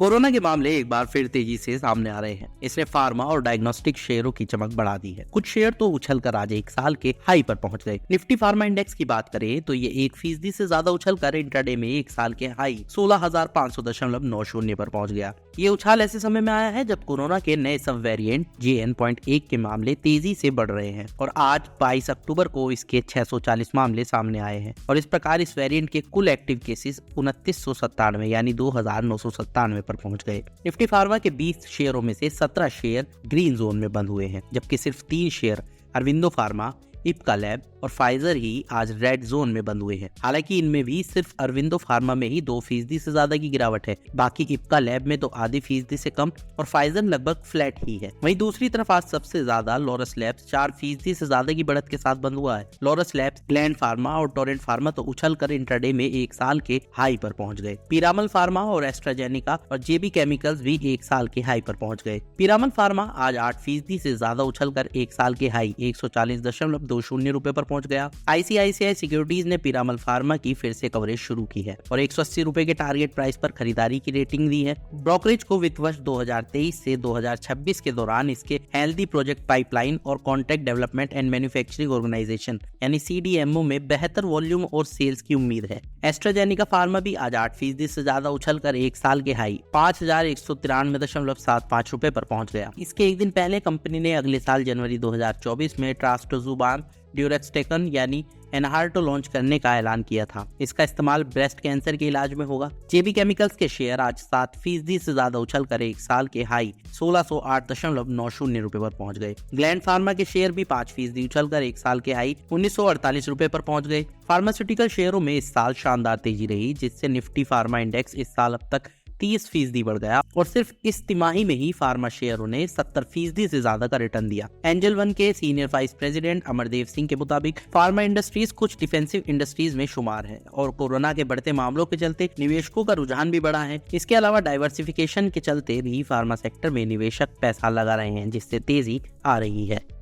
Corona के मामले एक बार फिर तेजी से सामने आ रहे हैं। इसने फार्मा और डायग्नोस्टिक शेयरों की चमक बढ़ा दी है। कुछ शेयर तो उछलकर आज एक साल के हाई पर पहुंच गए। निफ्टी फार्मा इंडेक्स की बात करें तो ये 1% से ज्यादा उछलकर इंट्राडे में एक साल के हाई 16,500.90 पर पहुंच गया। ये उछाल ऐसे समय में आया है जब कोरोना के नए सब वेरिएंट JN.1 के मामले तेजी से बढ़ रहे हैं और आज 22 अक्टूबर को इसके 640 मामले सामने आए हैं और इस प्रकार इस वेरिएंट के कुल एक्टिव केसेस 2997 यानी 2,997 पर पहुंच गए। निफ्टी फार्मा के 20 शेयरों में से 17 शेयर ग्रीन जोन में बंद हुए हैं, जबकि सिर्फ 3 share Aurobindo pharma, Ipca lab और फाइजर ही आज रेड जोन में बंद हुए हैं। हालांकि इनमें भी सिर्फ अरविंदो फार्मा में ही 2% से ज्यादा की गिरावट है, बाकी इप्का लैब में तो आधी फीसदी से कम और फाइजर लगभग फ्लैट ही है। वहीं दूसरी तरफ आज सबसे ज्यादा लॉरस लैब्स 4% से ज्यादा की बढ़त के साथ बंद हुआ है। लॉरस लैब्स, ग्लैंड फार्मा और टोरेंट फार्मा तो उछल कर इंट्राडे में एक साल के हाई पर पहुंच गए। पीरामल फार्मा और एस्ट्राजेनिका और जेबी केमिकल्स भी एक साल के हाई पर पहुंच गए। पीरामल फार्मा आज 8% से ज्यादा उछल कर एक साल के हाई 140.20 रुपए पर पहुंच गया। ICICI सिक्योरिटीज ने पीरामल फार्मा की फिर से कवरेज शुरू की है और 180 रुपए के टारगेट प्राइस पर खरीदारी की रेटिंग दी है। ब्रोकरेज को वित्त वर्ष 2023 से 2026 के दौरान इसके हेल्दी प्रोजेक्ट पाइपलाइन और contract development and manufacturing organisation यानी CDMO में बेहतर वॉल्यूम और सेल्स की उम्मीद है। एस्ट्राजेनिका फार्मा भी आज 8% से ज्यादा उछलकर एक साल के हाई 5,193.75 रुपए पर पहुंच गया। इसके एक दिन पहले कंपनी ने अगले साल जनवरी 2024 में ट्रास्टोजुबान ड्यूरेक्सटेकन यानी एनहार्टो लॉन्च करने का ऐलान किया था। इसका इस्तेमाल ब्रेस्ट कैंसर के इलाज में होगा। जेबी केमिकल्स के शेयर आज 7% से ज्यादा उछलकर एक साल के हाई 1608.90 रुपए पर पहुंच गए। ग्लैंड फार्मा के शेयर भी 5% उछलकर एक साल के हाई 1948 रुपए पर पहुंच गए। फार्मास्यूटिकल शेयरों में इस साल शानदार तेजी रही, जिससे निफ्टी फार्मा इंडेक्स इस साल अब तक 30% बढ़ गया और सिर्फ इस तिमाही में ही फार्मा शेयरों ने 70% से ज्यादा का रिटर्न दिया। एंजल वन के senior vice president Amardev Singh के मुताबिक फार्मा इंडस्ट्रीज कुछ डिफेंसिव इंडस्ट्रीज में शुमार है और कोरोना के बढ़ते मामलों के चलते निवेशकों का रुझान भी बढ़ा है। इसके अलावा डाइवर्सिफिकेशन के चलते भी फार्मा सेक्टर में निवेशक पैसा लगा रहे हैं, जिससे तेजी आ रही है।